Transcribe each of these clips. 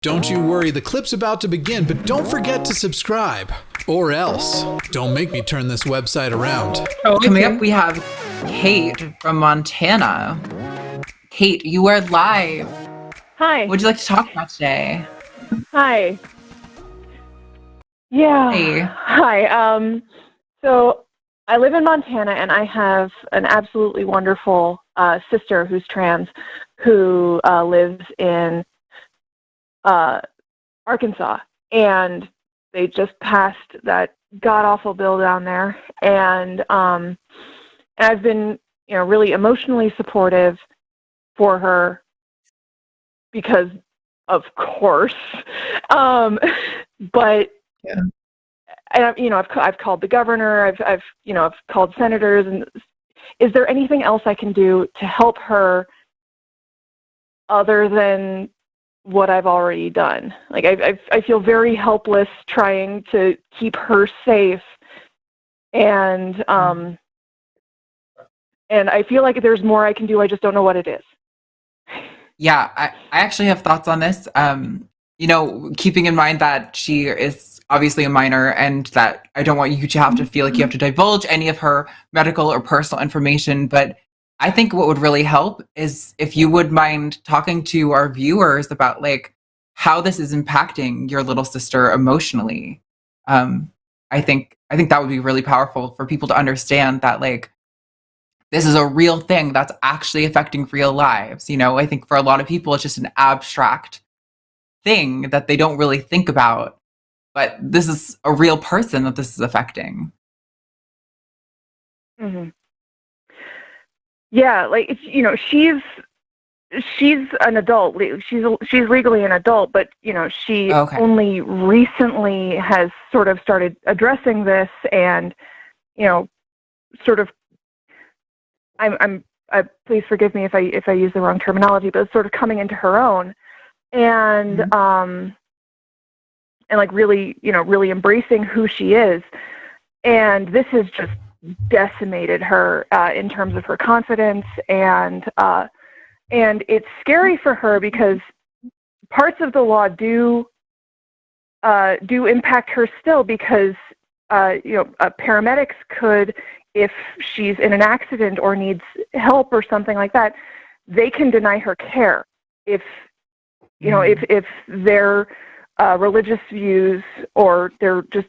Don't you worry, the clip's about to begin, but don't forget to subscribe. Or else, don't make me turn this website around. Coming up, we have Kate from Montana. Kate, you are live. Hi. What would you like to talk about today? Hi. Yeah. Hey. Hi. So I live in Montana, and I have an absolutely wonderful sister who's trans, who lives in Arkansas, and they just passed that god-awful bill down there, and I've been, really emotionally supportive for her because, of course, but yeah. And I've called the governor, I've called senators, and is there anything else I can do to help her other than what I've already done? Like I feel very helpless trying to keep her safe, and I feel like there's more I can do. I just don't know what it is. Yeah, I actually have thoughts on this. Keeping in mind that she is obviously a minor, and that I don't want you to have to feel like you have to divulge any of her medical or personal information, but I think what would really help is if you would mind talking to our viewers about how this is impacting your little sister emotionally. I think that would be really powerful for people to understand that this is a real thing that's actually affecting real lives. I think for a lot of people it's just an abstract thing that they don't really think about, but this is a real person that this is affecting. Mm-hmm. Yeah, she's an adult. She's legally an adult, but she only recently has sort of started addressing this, and sort of. Please forgive me if I use the wrong terminology, but it's sort of coming into her own, and really embracing who she is, and this has just decimated her in terms of her confidence, and it's scary for her because parts of the law do impact her still, because paramedics could, if she's in an accident or needs help or something like that, they can deny her care if their religious views or their just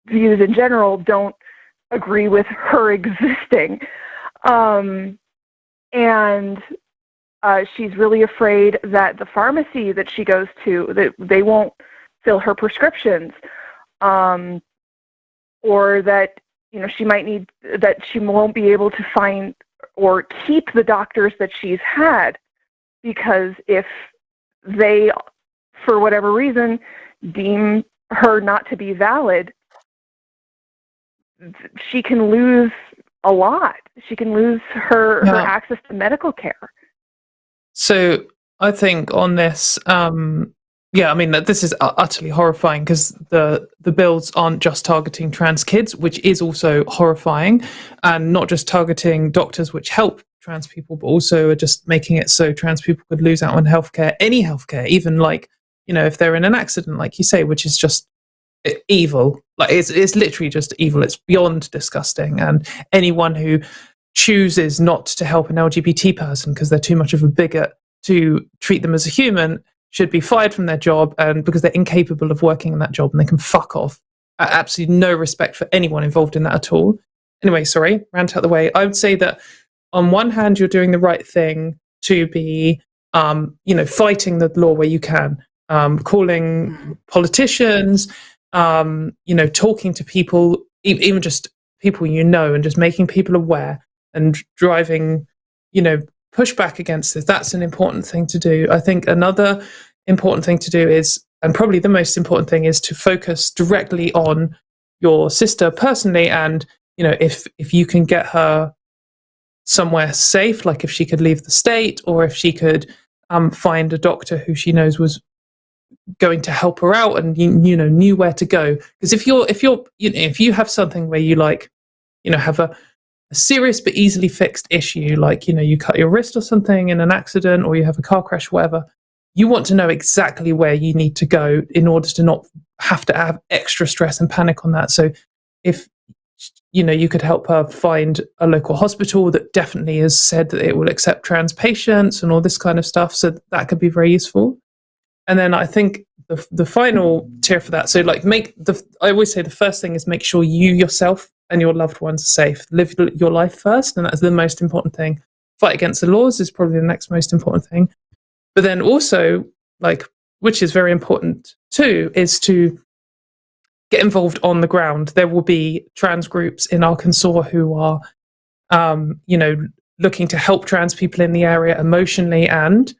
views in general don't agree with her existing. And she's really afraid that the pharmacy that she goes to, that they won't fill her prescriptions, or that she might need, that she won't be able to find or keep the doctors that she's had, because if they, for whatever reason, deem her not to be valid, she can lose a lot. She can lose her access to medical care. So I think on this, that this is utterly horrifying, because the bills aren't just targeting trans kids, which is also horrifying, and not just targeting doctors which help trans people, but also are just making it so trans people could lose out on healthcare, any healthcare, even if they're in an accident, like you say, which is just evil. It's literally just evil. It's beyond disgusting. And anyone who chooses not to help an LGBT person because they're too much of a bigot to treat them as a human should be fired from their job, and because they're incapable of working in that job, and they can fuck off. Absolutely no respect for anyone involved in that at all. Anyway, sorry, rant out the way. I would say that on one hand, you're doing the right thing to be, fighting the law where you can, calling politicians, talking to people, even just people and just making people aware and driving, push back against this. That's an important thing to do. I think another important thing to do is, and probably the most important thing, is to focus directly on your sister personally, and if you can get her somewhere safe, like if she could leave the state, or if she could find a doctor who she knows was going to help her out and knew where to go. Because if you have something where you have a serious but easily fixed issue, you cut your wrist or something in an accident, or you have a car crash, whatever, you want to know exactly where you need to go in order to not have to have extra stress and panic on that. So if you could help her find a local hospital that definitely has said that it will accept trans patients and all this kind of stuff, so that could be very useful. And then I think the final tier for that, so like I always say the first thing is make sure you yourself and your loved ones are safe. Live your life first, and that's the most important thing. Fight against the laws is probably the next most important thing. But then also, like, which is very important too, is to get involved on the ground. There will be trans groups in Arkansas who are, looking to help trans people in the area emotionally and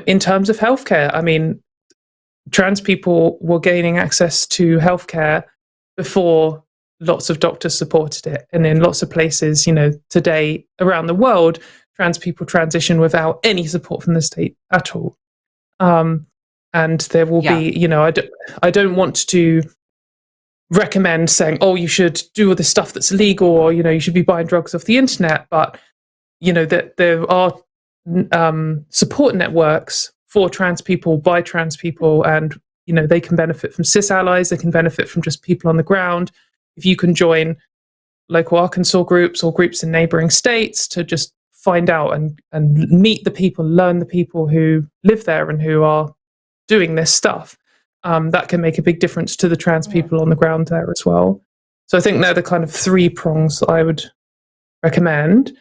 in terms of healthcare. I mean, trans people were gaining access to healthcare before lots of doctors supported it. And in lots of places, today around the world, trans people transition without any support from the state at all. And there will be, I don't want to recommend saying, oh, you should do all this stuff that's illegal, or, you should be buying drugs off the internet. But, that there are support networks for trans people by trans people, and, they can benefit from cis allies. They can benefit from just people on the ground. If you can join local Arkansas groups or groups in neighboring states to just find out and meet the people, learn the people who live there and who are doing this stuff, that can make a big difference to the trans people on the ground there as well. So I think they're the kind of 3 prongs that I would recommend.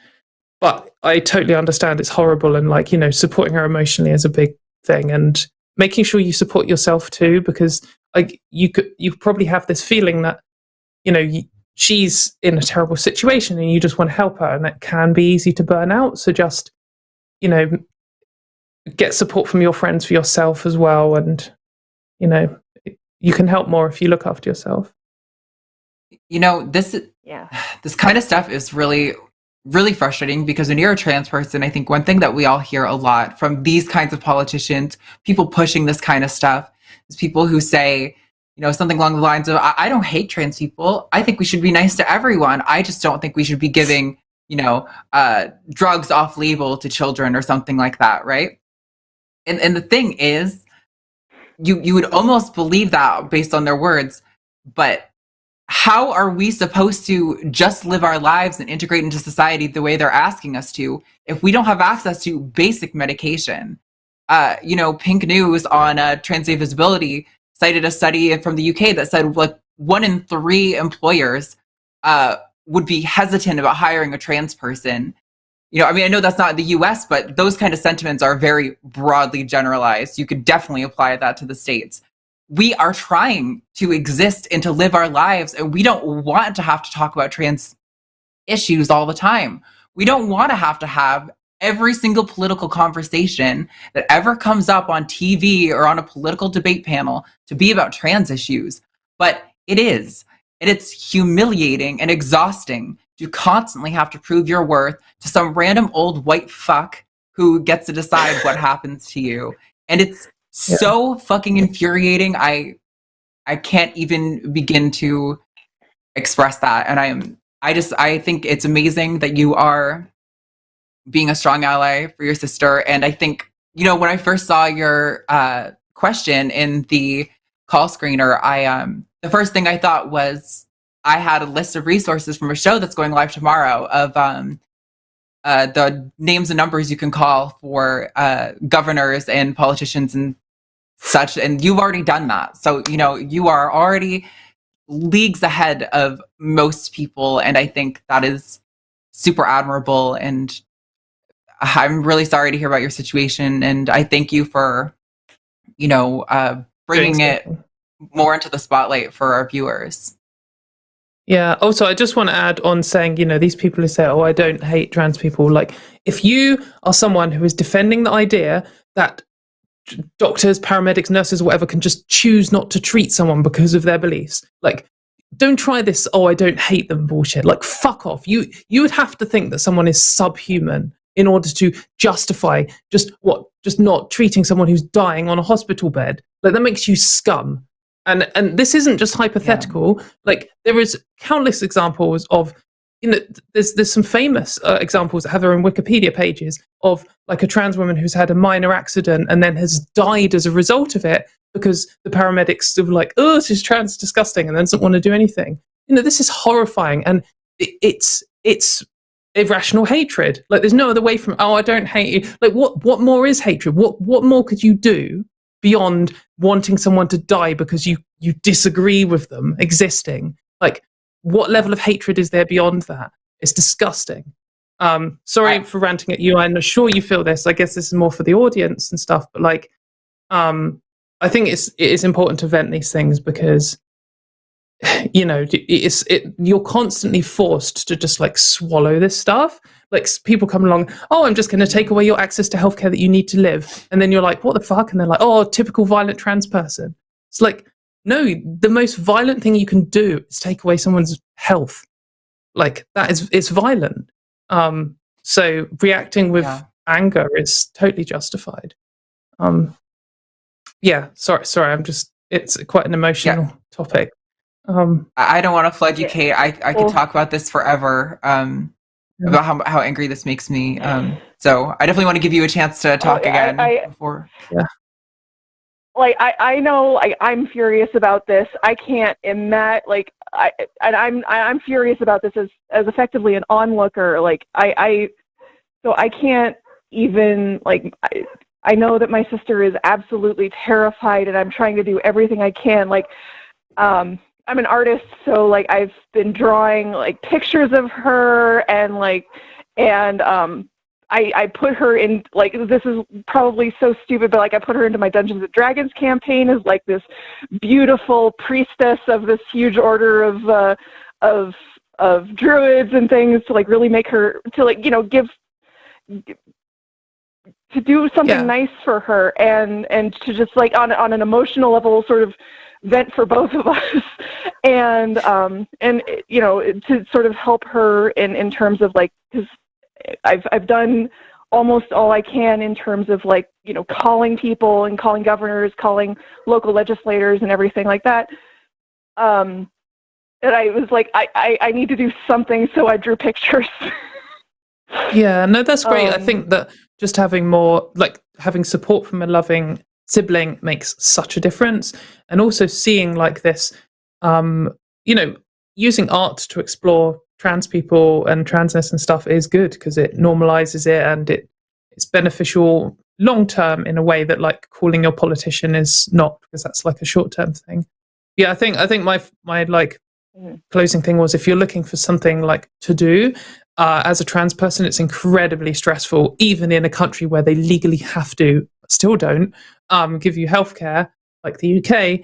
But I totally understand it's horrible, and supporting her emotionally is a big thing, and making sure you support yourself too, because you probably have this feeling that she's in a terrible situation and you just want to help her, and it can be easy to burn out. So just get support from your friends for yourself as well, and you can help more if you look after yourself. This kind of stuff is really, really frustrating, because when you're a trans person, I think one thing that we all hear a lot from these kinds of politicians, people pushing this kind of stuff, is people who say, something along the lines of, I don't hate trans people. I think we should be nice to everyone. I just don't think we should be giving, drugs off label to children or something like that, right? And the thing is, you would almost believe that based on their words, but how are we supposed to just live our lives and integrate into society the way they're asking us to if we don't have access to basic medication? Pink News on trans day visibility cited a study from the UK that said 1 in 3 employers would be hesitant about hiring a trans person. I know that's not the US, but those kind of sentiments are very broadly generalized. You could definitely apply that to the States. We are trying to exist and to live our lives, and we don't want to have to talk about trans issues all the time. We don't want to have every single political conversation that ever comes up on TV or on a political debate panel to be about trans issues. But it is. And it's humiliating and exhausting to constantly have to prove your worth to some random old white fuck who gets to decide what happens to you. And it's so fucking infuriating. I can't even begin to express that. And I think it's amazing that you are being a strong ally for your sister. And I think, when I first saw your question in the call screener, the first thing I thought was I had a list of resources from a show that's going live tomorrow of the names and numbers you can call for governors and politicians and such. And you've already done that. So, you are already leagues ahead of most people. And I think that is super admirable. And I'm really sorry to hear about your situation. And I thank you for, bringing it more into the spotlight for our viewers. Yeah. Also, I just want to add on saying, these people who say, oh, I don't hate trans people. Like, if you are someone who is defending the idea that doctors, paramedics, nurses, whatever, can just choose not to treat someone because of their beliefs, like, don't try this, oh, I don't hate them bullshit. Like, fuck off. You would have to think that someone is subhuman in order to justify just not treating someone who's dying on a hospital bed. Like, that makes you scum. And this isn't just hypothetical. Yeah. Like, there is countless examples of there's some famous examples that have their own Wikipedia pages of like a trans woman who's had a minor accident and then has died as a result of it because the paramedics are like, oh, she's trans, disgusting, and then doesn't want to do anything. This is horrifying, and it's irrational hatred. Like, there's no other way from, oh, I don't hate you. Like, what more is hatred? What more could you do beyond wanting someone to die because you disagree with them existing? Like, what level of hatred is there beyond that? It's disgusting. Sorry for ranting at you. I'm sure you feel this. I guess this is more for the audience and stuff, but like, I think it is important to vent these things because, you're constantly forced to just like swallow this stuff. Like, people come along, oh, I'm just going to take away your access to healthcare that you need to live. And then you're like, what the fuck? And they're like, oh, typical violent trans person. It's like, no, the most violent thing you can do is take away someone's health. Like, it's violent. So reacting with anger is totally justified. Sorry, it's quite an emotional topic. I don't want to flood you, Kate. I could talk about this forever, about how angry this makes me. So I definitely want to give you a chance to talk again before. Yeah. Like, I know, like, I'm furious about this. I can't imagine, like, I'm furious about this as effectively an onlooker. Like, so I can't even, like, I know that my sister is absolutely terrified, and I'm trying to do everything I can. Like, I'm an artist, so like, I've been drawing like pictures of her, and I put her in, like, this is probably so stupid, but like, I put her into my Dungeons and Dragons campaign as like this beautiful priestess of this huge order of druids and things, to like really make her, to like, to do something nice for her, and to just like on an emotional level sort of vent for both of us, and to sort of help her in terms of like, because I've done almost all I can in terms of like, calling people and calling governors, calling local legislators and everything like that. And I was like, I need to do something, so I drew pictures. Yeah, no, that's great. I think that just having having support from a loving sibling makes such a difference. And also seeing like this, using art to explore trans people and transness and stuff is good because it normalizes it, and it's beneficial long term in a way that like calling your politician is not, because that's like a short term thing. Yeah, I think my like closing thing was, if you're looking for something like to do as a trans person, it's incredibly stressful, even in a country where they legally have to, but still don't give you healthcare like the UK.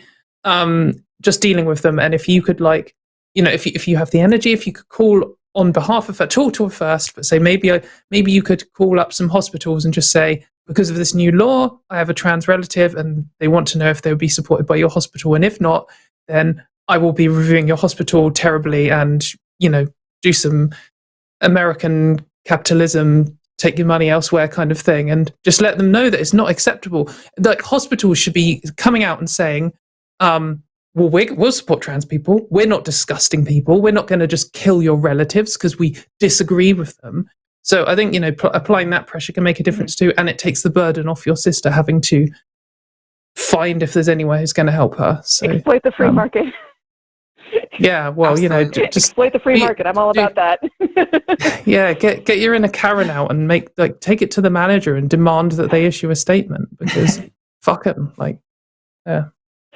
Just dealing with them, and if you could like, if you have the energy, if you could call on behalf of her, talk to her first, but say maybe you could call up some hospitals and just say, because of this new law, I have a trans relative and they want to know if they would be supported by your hospital, and if not, then I will be reviewing your hospital terribly and do some American capitalism, take your money elsewhere kind of thing, and just let them know that it's not acceptable. Like, hospitals should be coming out and saying, we'll support trans people. We're not disgusting people. We're not going to just kill your relatives because we disagree with them. So I think, applying that pressure can make a difference too, and it takes the burden off your sister having to find if there's anyone who's going to help her. So exploit the free market. Yeah, well, Absolutely. just exploit the free market. I'm all about that. Yeah, get your inner Karen out and take it to the manager and demand that they issue a statement, because fuck them. Like, yeah.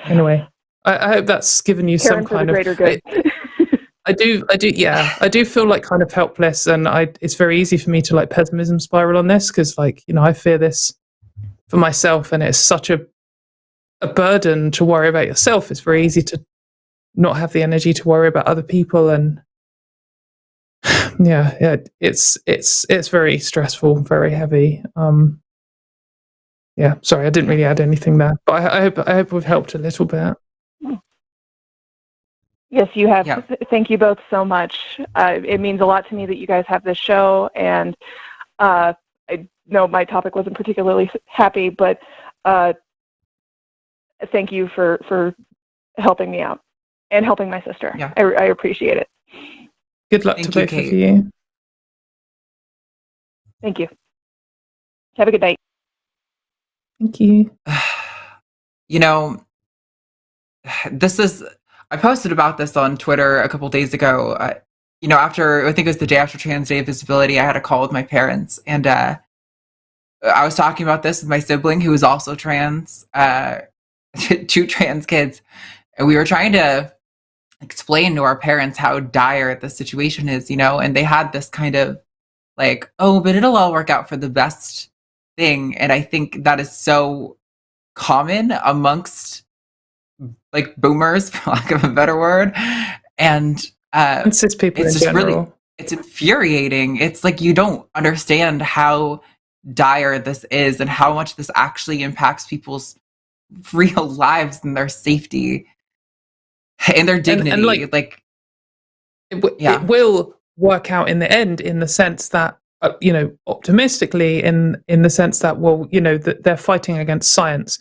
Anyway, I hope that's given you Karen some kind of greater good. I do feel like kind of helpless, and it's very easy for me to like pessimism spiral on this, because like, I fear this for myself, and it's such a burden to worry about yourself. It's very easy to not have the energy to worry about other people, and it's very stressful, very heavy. Sorry, I didn't really add anything there, but I hope we've helped a little bit. Yes, you have. Yeah. Thank you both so much. It means a lot to me that you guys have this show, and I know my topic wasn't particularly happy, but thank you for helping me out and helping my sister. Yeah. I appreciate it. Good luck Thank to you, both of Kate. you. Thank you. Have a good night. Thank you. You know, I posted about this on Twitter a couple days ago. After, I think it was the day after Trans Day of Visibility, I had a call with my parents, and I was talking about this with my sibling who was also trans, 2 trans kids, and we were trying to explain to our parents how dire the situation is, and they had this kind of like, oh, but it'll all work out for the best thing. And I think that is so common amongst like boomers, for lack of a better word. And cis people it's in just general. it's infuriating. It's like you don't understand how dire this is and how much this actually impacts people's real lives and their safety and their dignity. And like it will work out in the end, in the sense that optimistically, in the sense that, well, that they're fighting against science.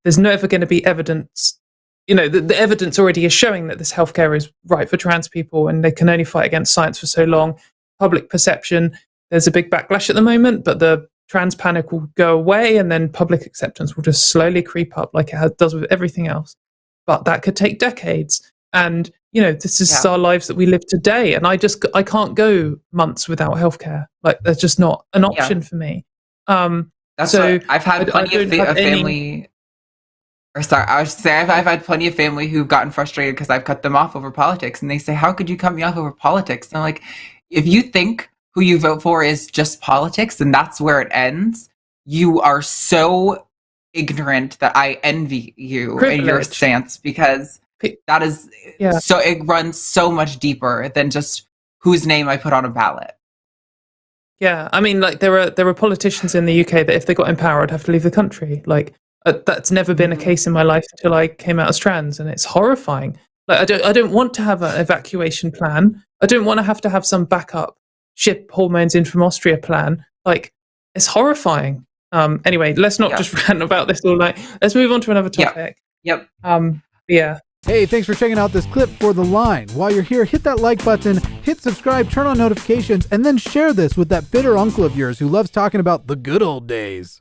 There's never going to be evidence. The evidence already is showing that this healthcare is right for trans people, and they can only fight against science for so long. Public perception, there's a big backlash at the moment, but the trans panic will go away, and then public acceptance will just slowly creep up like it does with everything else. But that could take decades. And, this is our lives that we live today. And I can't go months without healthcare. Like, that's just not an option for me. That's so what, I've had plenty of family. Or sorry, I was say I've had plenty of family who've gotten frustrated because I've cut them off over politics, and they say, "How could you cut me off over politics?" And I'm like, if you think who you vote for is just politics and that's where it ends, you are so ignorant that I envy you and your stance, because that is so, it runs so much deeper than just whose name I put on a ballot. Yeah, I mean, like there are politicians in the UK that if they got in power, would have to leave the country. Like that's never been a case in my life until I came out as trans, and it's horrifying. Like I don't want to have an evacuation plan. I don't want to have some backup ship hormones in from Austria plan. Like, it's horrifying. Anyway, let's not just rant about this all night. Let's move on to another topic. Yep. Yeah. Hey, thanks for checking out this clip for The Line. While you're here, hit that like button, hit subscribe, turn on notifications, and then share this with that bitter uncle of yours who loves talking about the good old days.